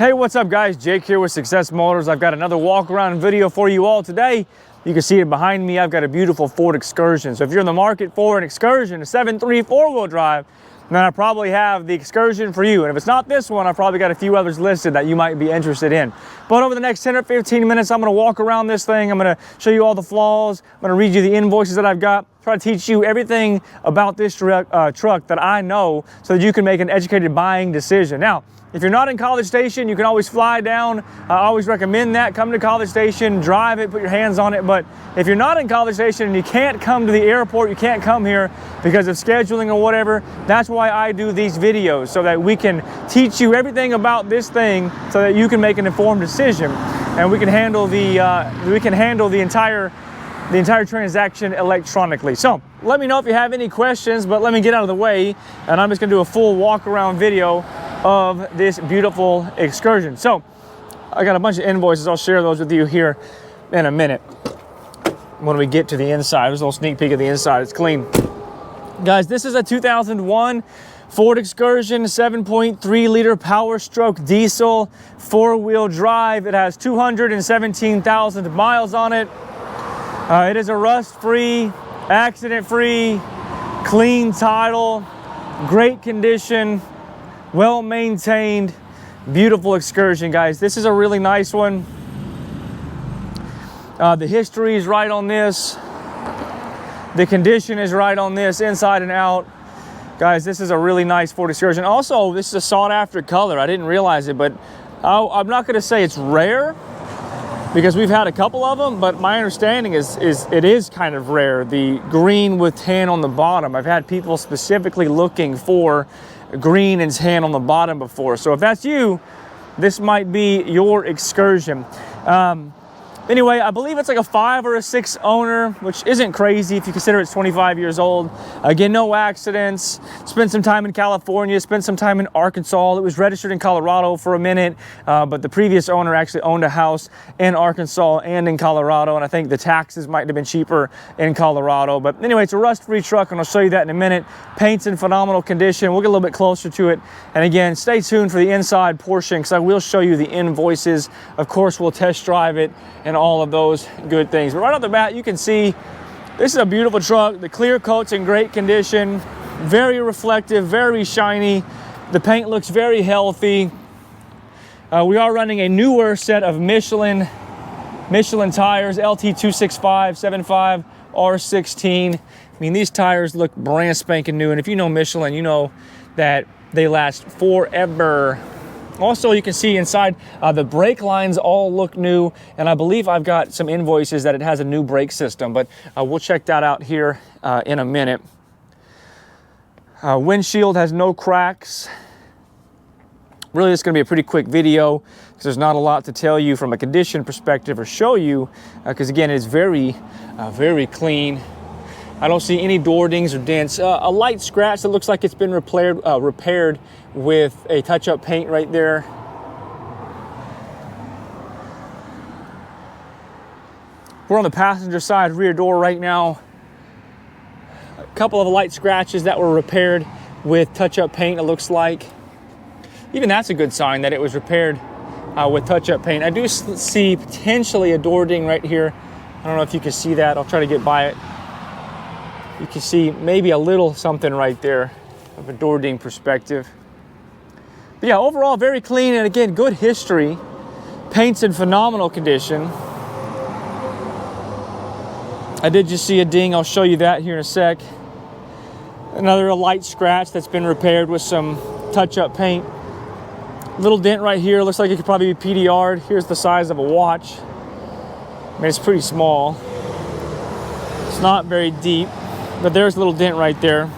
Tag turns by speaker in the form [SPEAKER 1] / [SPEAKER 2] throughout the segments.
[SPEAKER 1] Hey, what's up guys? Jake here with Success Motors. I've got another walk around video for you all today. You can see it behind me. I've got a beautiful Ford Excursion. So if you're in the market for an Excursion, a 7.3 four-wheel drive, then I probably have the Excursion for you. And if it's not this one, I've probably got a few others listed that you might be interested in. But over the next 10 or 15 minutes, I'm gonna walk around this thing. I'm gonna show you all the flaws. I'm gonna read you the invoices that I've got, try to teach you everything about this truck that I know so that you can make an educated buying decision. Now, if you're not in College Station, you can always fly down. I always recommend that. Come to College Station, drive it, put your hands on it. But if you're not in College Station and you can't come to the airport, you can't come here because of scheduling or whatever, that's why I do these videos, so that we can teach you everything about this thing so that you can make an informed decision. And we can handle the entire transaction electronically. So let me know if you have any questions, but let me get out of the way and I'm just gonna do a full walk around video of this beautiful Excursion. So I got a bunch of invoices. I'll share those with you here in a minute when we get to the inside. There's a little sneak peek of the inside. It's clean. Guys, this is a 2001 Ford Excursion 7.3 liter Powerstroke diesel, four-wheel drive. It has 217,000 miles on it. It is a rust-free, accident-free, clean title, great condition, well-maintained, beautiful Excursion, guys. This is a really nice one. The history is right on this. The condition is right on this, inside and out. Guys, this is a really nice Ford Excursion. Also, this is a sought-after color. I didn't realize it, but I'm not going to say it's rare, because we've had a couple of them, but my understanding is it is kind of rare. The green with tan on the bottom. I've had people specifically looking for green and tan on the bottom before. So if that's you, this might be your Excursion. Anyway, I believe it's like a 5 or a 6 owner, which isn't crazy if you consider it's 25 years old. Again, no accidents. Spent some time in California, spent some time in Arkansas. It was registered in Colorado for a minute, but the previous owner actually owned a house in Arkansas and in Colorado, and I think the taxes might have been cheaper in Colorado. But anyway, it's a rust-free truck, and I'll show you that in a minute. Paint's in phenomenal condition. We'll get a little bit closer to it. And again, stay tuned for the inside portion, because I will show you the invoices. Of course, we'll test drive it and all of those good things. But right off the bat, you can see this is a beautiful truck. The clear coat's in great condition, very reflective, very shiny. The paint looks very healthy. We are running a newer set of Michelin tires, LT265 75 R16. I mean, these tires look brand spanking new, and if you know Michelin, you know that they last forever. Also, you can see inside the brake lines all look new, and I believe I've got some invoices that it has a new brake system, but we'll check that out here in a minute. Windshield has no cracks. Really, it's going to be a pretty quick video because there's not a lot to tell you from a condition perspective or show you, because again, it's very clean. I don't see any door dings or dents. A light scratch that looks like it's been repaired with a touch-up paint right there. We're on the passenger side rear door right now. A couple of light scratches that were repaired with touch-up paint, it looks like. Even that's a good sign that it was repaired with touch-up paint. I do see potentially a door ding right here. I don't know if you can see that. I'll try to get by it. You can see maybe a little something right there of a door ding perspective. But yeah, overall very clean, and again, good history. Paint's in phenomenal condition. I did just see a ding. I'll show you that here in a sec. Another light scratch that's been repaired with some touch-up paint. Little dent right here. Looks like it could probably be PDR'd. Here's the size of a watch. I mean, it's pretty small. It's not very deep, but there's a little dent right there.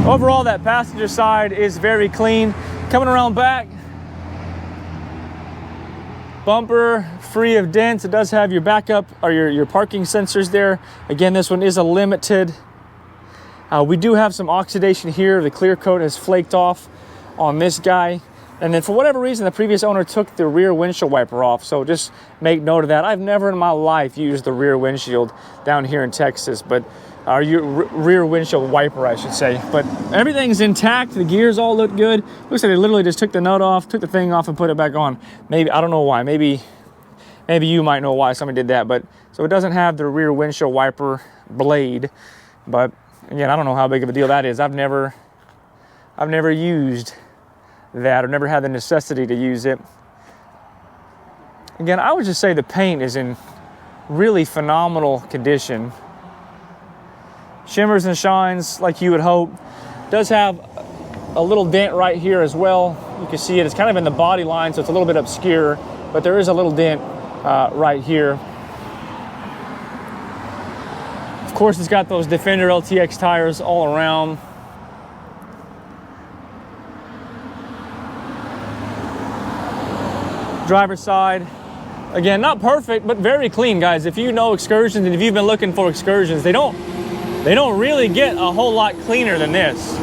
[SPEAKER 1] Overall, that passenger side is very clean. Coming around back, bumper free of dents. It does have your backup or your parking sensors there. Again, this one is a limited. We do have some oxidation here. The clear coat has flaked off on this guy. And then for whatever reason, the previous owner took the rear windshield wiper off. So just make note of that. I've never in my life used the rear windshield down here in Texas, but or your rear windshield wiper, I should say. But everything's intact. The gears all look good. Looks like they literally just took the nut off, took the thing off, and put it back on. Maybe, I don't know why. Maybe you might know why somebody did that. But so it doesn't have the rear windshield wiper blade. But again, I don't know how big of a deal that is. I've never used that, or never had the necessity to use it. Again, I would just say the paint is in really phenomenal condition. Shimmers and shines like you would hope. Does have a little dent right here as well. You can see it. It's kind of in the body line, so it's a little bit obscure, but there is a little dent right here. Of course, it's got those Defender LTX tires all around. Driver's side, again, not perfect, but very clean, guys. If you know Excursions and if you've been looking for Excursions, they don't really get a whole lot cleaner than this.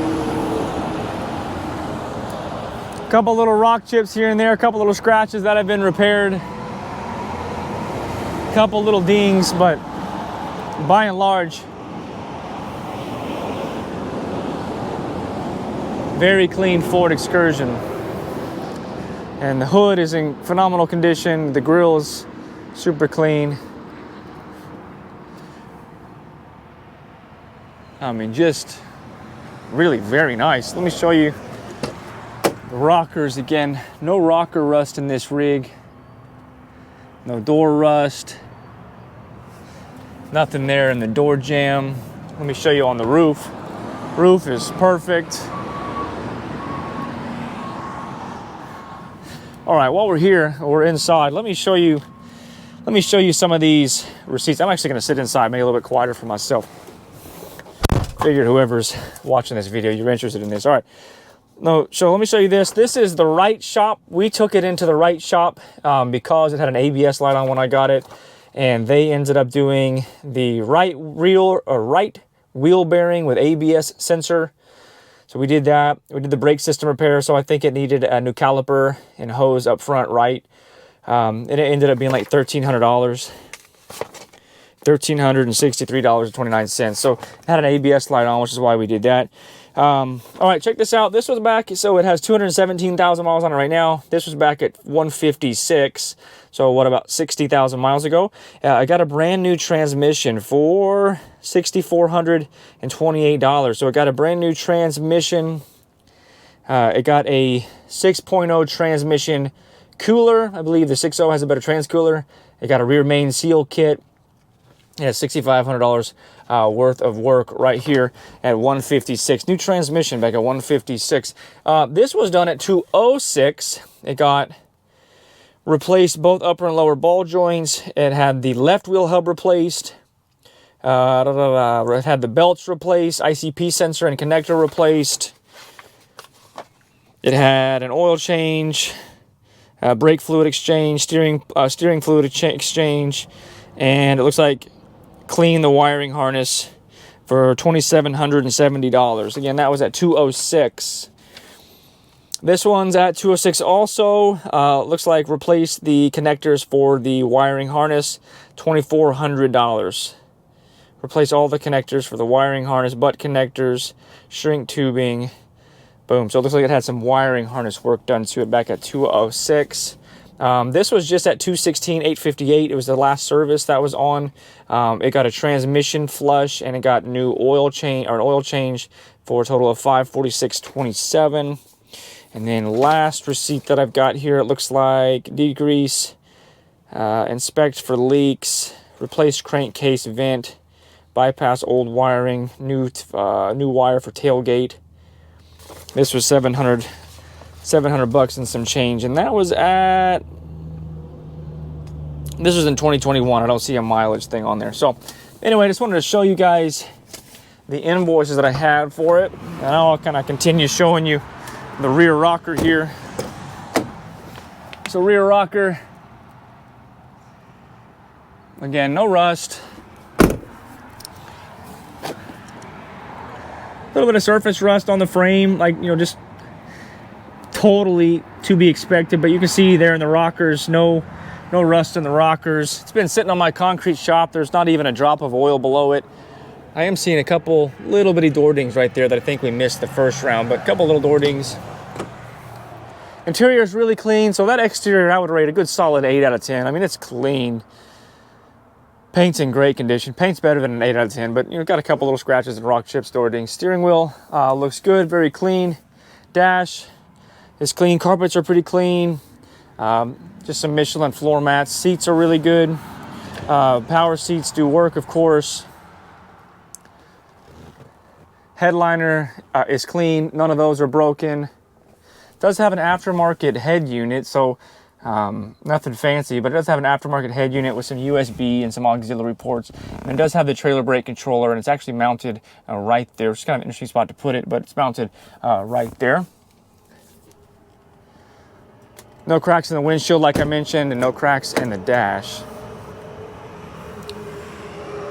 [SPEAKER 1] A couple little rock chips here and there, a couple little scratches that have been repaired, a couple little dings, but by and large, very clean Ford Excursion. And the hood is in phenomenal condition. The grill is super clean. I mean, just really very nice. Let me show you the rockers again. No rocker rust in this rig. No door rust. Nothing there in the door jamb. Let me show you on the roof. Roof is perfect. All right, while we're here, we're inside, let me show you some of these receipts. I'm actually gonna sit inside, make it a little bit quieter for myself. Figured whoever's watching this video, you're interested in this. All right, no, so let me show you this. This is the right shop. We took it into the right shop because it had an ABS light on when I got it, and they ended up doing the right wheel bearing with ABS sensor. So we did that. We did the brake system repair, so I think it needed a new caliper and hose up front, right? And it ended up being like $1,300. $1,363.29. So it had an ABS light on, which is why we did that. All right, check this out. This was back, so it has 217,000 miles on it right now. This was back at 156. So what, about 60,000 miles ago? I got a brand new transmission for $6,428. So it got a brand new transmission. It got a 6.0 transmission cooler. I believe the 6.0 has a better trans cooler. It got a rear main seal kit. Yeah, $6,500 worth of work right here at 156. New transmission back at 156. This was done at 206. It got replaced both upper and lower ball joints. It had the left wheel hub replaced. It had the belts replaced, ICP sensor and connector replaced. It had an oil change, brake fluid exchange, steering fluid exchange, and it looks like clean the wiring harness for $2,770. Again, that was at 206. This one's at 206 also. Looks like replaced the connectors for the wiring harness, $2,400. Replace all the connectors for the wiring harness, butt connectors, shrink tubing. Boom. So it looks like it had some wiring harness work done to it back at 206. This was just at 216,858. It was the last service that was on. It got a transmission flush and it got new oil change, or an oil change, for a total of $546.27. And then last receipt that I've got here, it looks like degrease, inspect for leaks, replace crankcase vent, bypass old wiring, new wire for tailgate. This was $700 bucks and some change, and that was at, this was in 2021. I don't see a mileage thing on there. So anyway, I just wanted to show you guys the invoices that I had for it, and I'll kind of continue showing you the rear rocker here. So rear rocker, again, no rust. A little bit of surface rust on the frame, like, you know, just totally to be expected, but you can see there in the rockers, no rust in the rockers. It's been sitting on my concrete shop. There's not even a drop of oil below it. I am seeing a couple little bitty door dings right there that I think we missed the first round, but a couple little door dings. Interior is really clean, so that exterior I would rate a good solid 8 out of 10. I mean, it's clean. Paint's in great condition. Paint's better than an 8 out of 10, but you know, got a couple little scratches and rock chips, door dings. Steering wheel looks good, very clean. Dash is clean. Carpets are pretty clean. Just some Michelin floor mats. Seats are really good. Power seats do work, of course. Headliner is clean. None of those are broken. Does have an aftermarket head unit, so nothing fancy, but it does have an aftermarket head unit with some USB and some auxiliary ports. And it does have the trailer brake controller, and it's actually mounted right there. It's kind of an interesting spot to put it, but it's mounted right there. No cracks in the windshield, like I mentioned, and no cracks in the dash.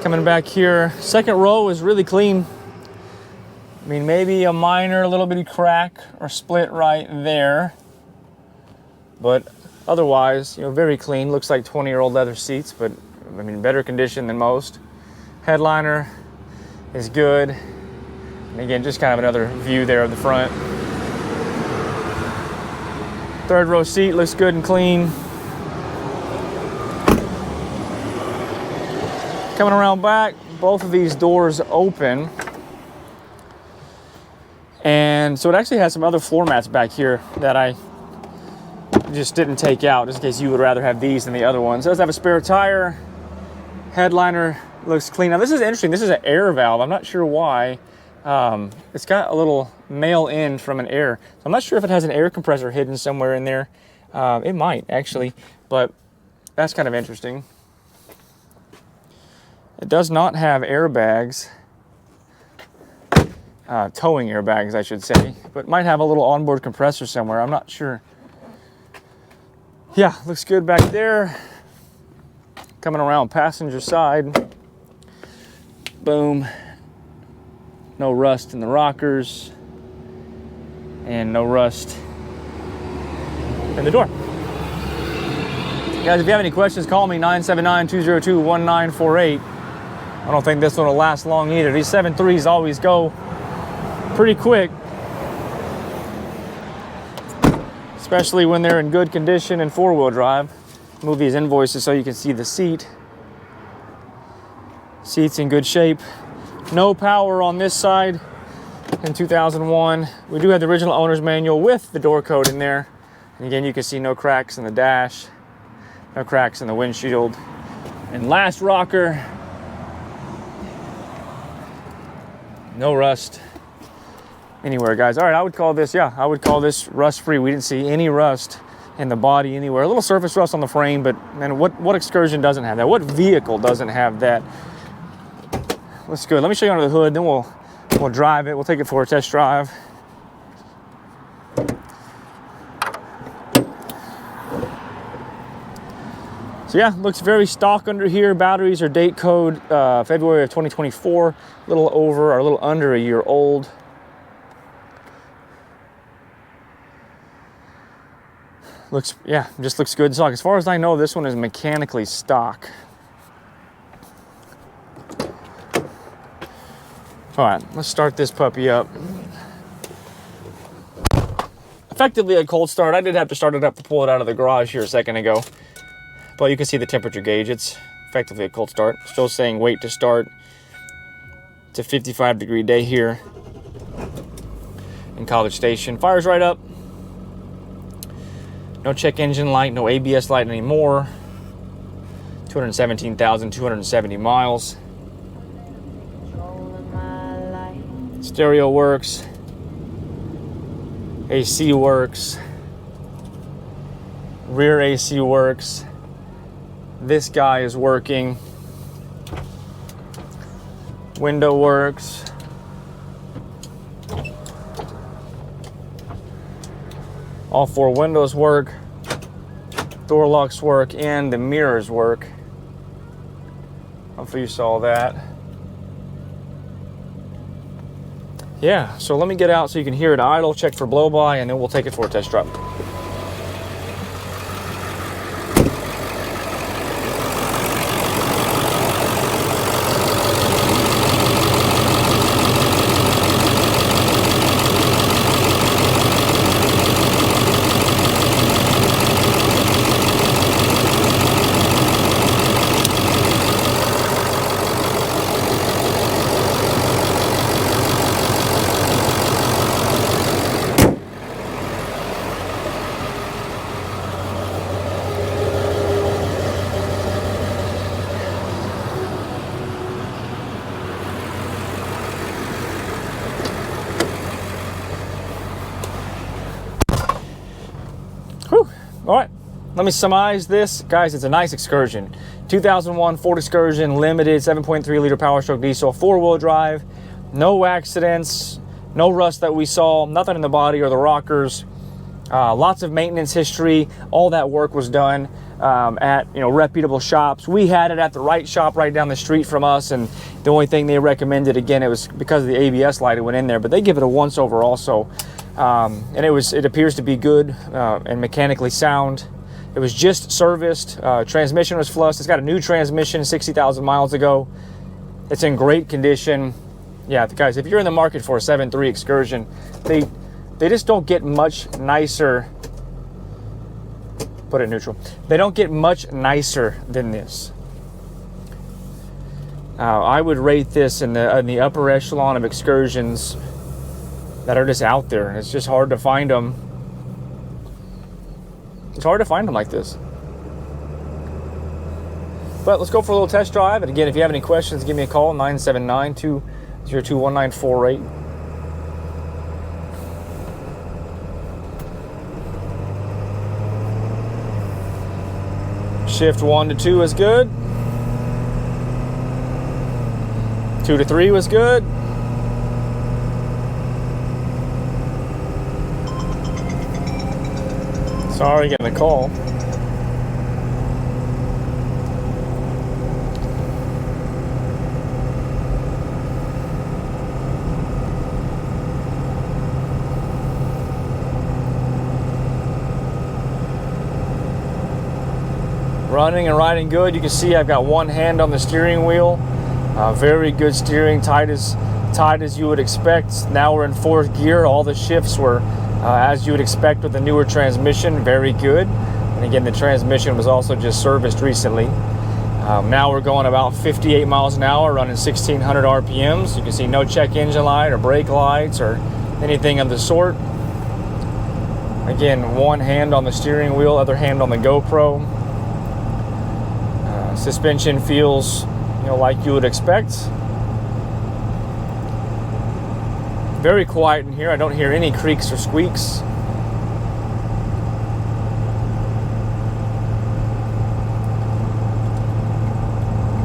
[SPEAKER 1] Coming back here, second row is really clean. I mean, maybe a minor little bitty crack or split right there, but otherwise, you know, very clean. Looks like 20-year-old leather seats, but I mean, better condition than most. Headliner is good. And again, just kind of another view there of the front. Third row seat looks good and clean. Coming around back, both of these doors open. And so it actually has some other floor mats back here that I just didn't take out, just in case you would rather have these than the other ones. It does have a spare tire. Headliner looks clean. Now this is interesting. This is an air valve. I'm not sure why. It's got a little male end from an air. So I'm not sure if it has an air compressor hidden somewhere in there. It might actually, but that's kind of interesting. It does not have airbags. Towing airbags, I should say, but might have a little onboard compressor somewhere. I'm not sure. Yeah, looks good back there. Coming around passenger side. Boom. No rust in the rockers. And no rust in the door. Guys, if you have any questions, call me 979-202-1948. I don't think this one will last long either. These 7.3s always go pretty quick, especially when they're in good condition and four-wheel drive. Move these invoices so you can see the seat. Seat's in good shape. No power on this side in 2001. We do have the original owner's manual with the door code in there. And again, you can see no cracks in the dash, no cracks in the windshield. And last rocker, no rust anywhere, guys. All right, I would call this rust-free. We didn't see any rust in the body anywhere. A little surface rust on the frame, but man, what Excursion doesn't have that? What vehicle doesn't have that? Looks good. Let me show you under the hood, then we'll drive it. We'll take it for a test drive. So yeah, looks very stock under here. Batteries are date code February of 2024. A little over or a little under a year old. Just looks good stock. As far as I know, this one is mechanically stock. All right, let's start this puppy up. Effectively a cold start. I did have to start it up to pull it out of the garage here a second ago. But you can see the temperature gauge. It's effectively a cold start. Still saying wait to start. It's a 55-degree day here in College Station. Fires right up. No check engine light, no ABS light anymore. 217,270 miles. Stereo works. AC works. Rear AC works. This guy is working. Window works. All four windows work. Door locks work, and the mirrors work. Hopefully you saw that. Yeah, so let me get out so you can hear it idle, check for blow-by, and then we'll take it for a test drive. All right, let me summarize this. Guys, it's a nice Excursion. 2001 Ford Excursion, limited, 7.3 liter Powerstroke diesel, 4-wheel drive, no accidents, no rust that we saw, nothing in the body or the rockers. Lots of maintenance history. All that work was done at reputable shops. We had it at the right shop right down the street from us, and the only thing they recommended, again, it was because of the ABS light it went in there, but they give it a once over also. And it appears to be good and mechanically sound. It was just serviced. Transmission was flush. It's got a new transmission 60,000 miles ago. It's in great condition. Yeah, guys, if you're in the market for a 7.3 Excursion, they just don't get much nicer. Put it neutral. They don't get much nicer than this. I would rate this in the upper echelon of Excursions that are just out there. It's just hard to find them. It's hard to find them like this. But let's go for a little test drive. And again, if you have any questions, give me a call, 979-202-1948. Shift 1 to 2 is good. 2 to 3 was good. Sorry, getting the call. Running and riding good. You can see I've got one hand on the steering wheel. Very good steering, tight as you would expect. Now we're in 4th gear. All the shifts were as you would expect with the newer transmission. Very good. And again, the transmission was also just serviced recently. Now we're going about 58 miles an hour, running 1600 RPMs. You can see no check engine light or brake lights or anything of the sort. Again, one hand on the steering wheel, other hand on the GoPro. Suspension feels, like you would expect. Very quiet in here. I don't hear any creaks or squeaks.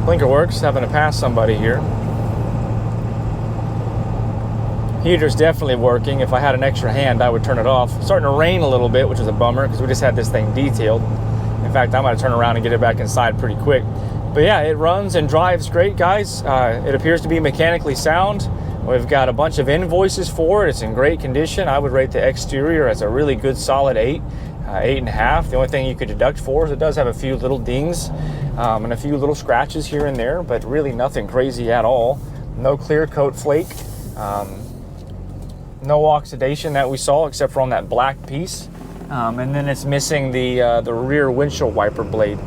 [SPEAKER 1] Blinker works, having to pass somebody here. Heater's definitely working. If I had an extra hand, I would turn it off. It's starting to rain a little bit, which is a bummer because we just had this thing detailed. In fact, I'm going to turn around and get it back inside pretty quick. But yeah, it runs and drives great, guys. It appears to be mechanically sound. We've got a bunch of invoices for it. It's in great condition. I would rate the exterior as a really good solid 8, 8.5. The only thing you could deduct for is it does have a few little dings and a few little scratches here and there, but really nothing crazy at all. No clear coat flake. No oxidation that we saw except for on that black piece. And then it's missing the rear windshield wiper blade.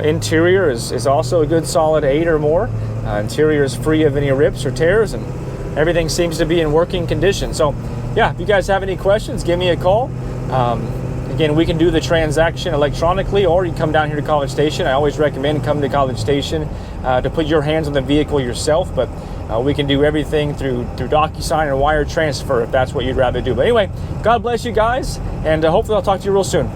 [SPEAKER 1] Interior is also a good solid 8 or more. Interior is free of any rips or tears, and everything seems to be in working condition. So yeah, if you guys have any questions, give me a call. Again, we can do the transaction electronically, or you can come down here to College Station. I always recommend coming to College Station to put your hands on the vehicle yourself, but we can do everything through DocuSign and wire transfer if that's what you'd rather do. But anyway, God bless you guys, and hopefully I'll talk to you real soon.